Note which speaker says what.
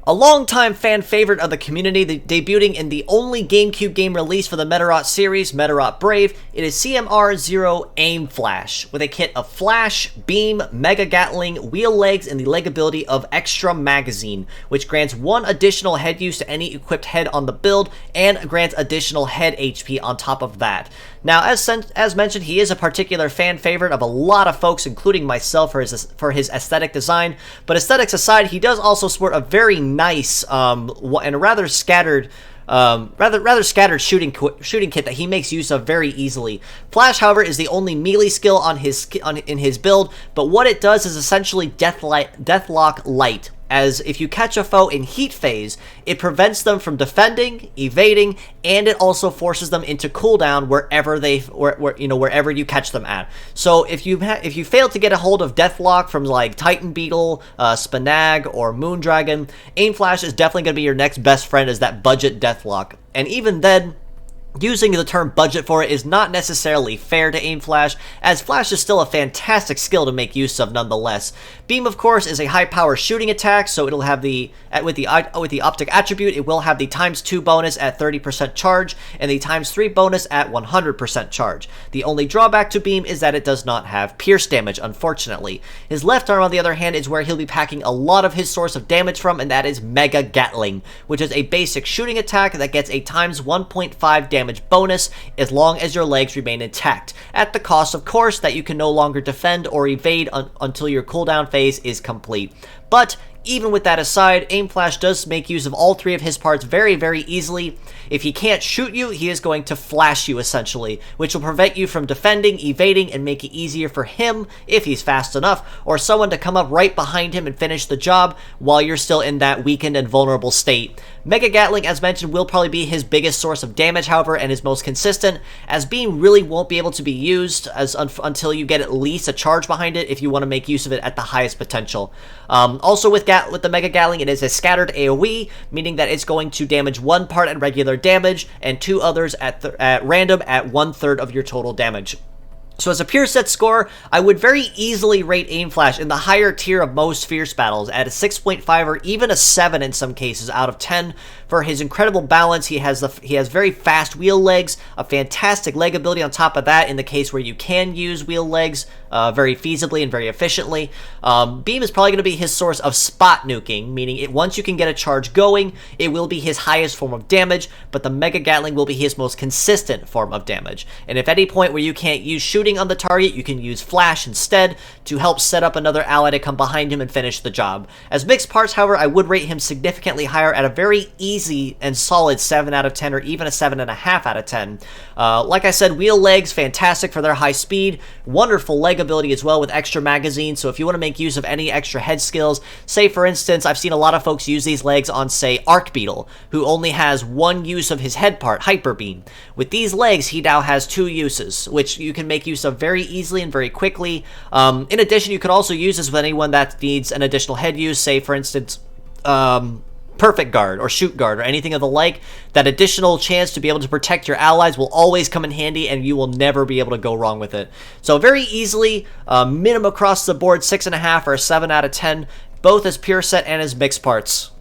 Speaker 1: A longtime fan favorite of the community, debuting in the only GameCube game released for the Medarot series, Medarot Brave, it is CMR00 Aimflash, with a kit of Flash, Beam, Mega Gatling, Wheel Legs, and the leg ability of Extra Magazine, which grants 1 additional head use to any equipped head on the build, and grants additional head HP on top of that. Now, as mentioned, he is a particular fan favorite of a lot of folks, including myself, for his aesthetic design, but aesthetics aside, he does also sport a very nice and rather scattered shooting kit that he makes use of very easily. Flash, however, is the only melee skill in his build, but what it does is essentially Deathlock Light. As if you catch a foe in heat phase, it prevents them from defending, evading, and it also forces them into cooldown wherever you catch them at. So if you fail to get a hold of Deathlock from like Titan Beetle, Spinag, or Moondragon, Aimflash is definitely going to be your next best friend as that budget Deathlock. And even then, using the term budget for it is not necessarily fair to Aimflash, as Flash is still a fantastic skill to make use of nonetheless. Beam, of course, is a high-power shooting attack, so it'll have with the optic attribute, it will have the ×2 bonus at 30% charge, and the ×3 bonus at 100% charge. The only drawback to Beam is that it does not have pierce damage, unfortunately. His left arm, on the other hand, is where he'll be packing a lot of his source of damage from, and that is Mega Gatling, which is a basic shooting attack that gets a ×1.5 damage bonus as long as your legs remain intact, at the cost, of course, that you can no longer defend or evade until your cooldown phase is complete. But even with that aside, Aimflash does make use of all 3 of his parts very, very easily. If he can't shoot you, he is going to flash you, essentially, which will prevent you from defending, evading, and make it easier for him, if he's fast enough, or someone to come up right behind him and finish the job while you're still in that weakened and vulnerable state. Mega Gatling, as mentioned, will probably be his biggest source of damage, however, and his most consistent, as Beam really won't be able to be used until you get at least a charge behind it if you want to make use of it at the highest potential. Also with the Mega Gatling, it is a scattered AoE, meaning that it's going to damage 1 part at regular damage and 2 others at random at 1/3 of your total damage. So as a pure set score, I would very easily rate Aimflash in the higher tier of most Fierce Battles at a 6.5 or even a 7 in some cases out of 10 for his incredible balance. He has very fast wheel legs, a fantastic leg ability on top of that in the case where you can use wheel legs very feasibly and very efficiently. Beam is probably going to be his source of spot nuking, meaning once you can get a charge going, it will be his highest form of damage, but the Mega Gatling will be his most consistent form of damage. And if at any point where you can't use shooting on the target, you can use Flash instead to help set up another ally to come behind him and finish the job. As mixed parts, however, I would rate him significantly higher at a very easy and solid 7 out of 10 or even a 7.5 out of 10. Like I said, wheel legs, fantastic for their high speed, wonderful leg ability as well with Extra Magazine, so if you want to make use of any extra head skills, say for instance, I've seen a lot of folks use these legs on, say, Arc Beetle, who only has 1 use of his head part, Hyper Beam. With these legs, he now has 2 uses, which you can make use of very easily and very quickly. In addition, you could also use this with anyone that needs an additional head use, say for instance, Perfect Guard or Shoot Guard or anything of the like. That additional chance to be able to protect your allies will always come in handy, and you will never be able to go wrong with it. So very easily, minimum across the board, 6.5 or a 7 out of 10, both as pure set and as mixed parts.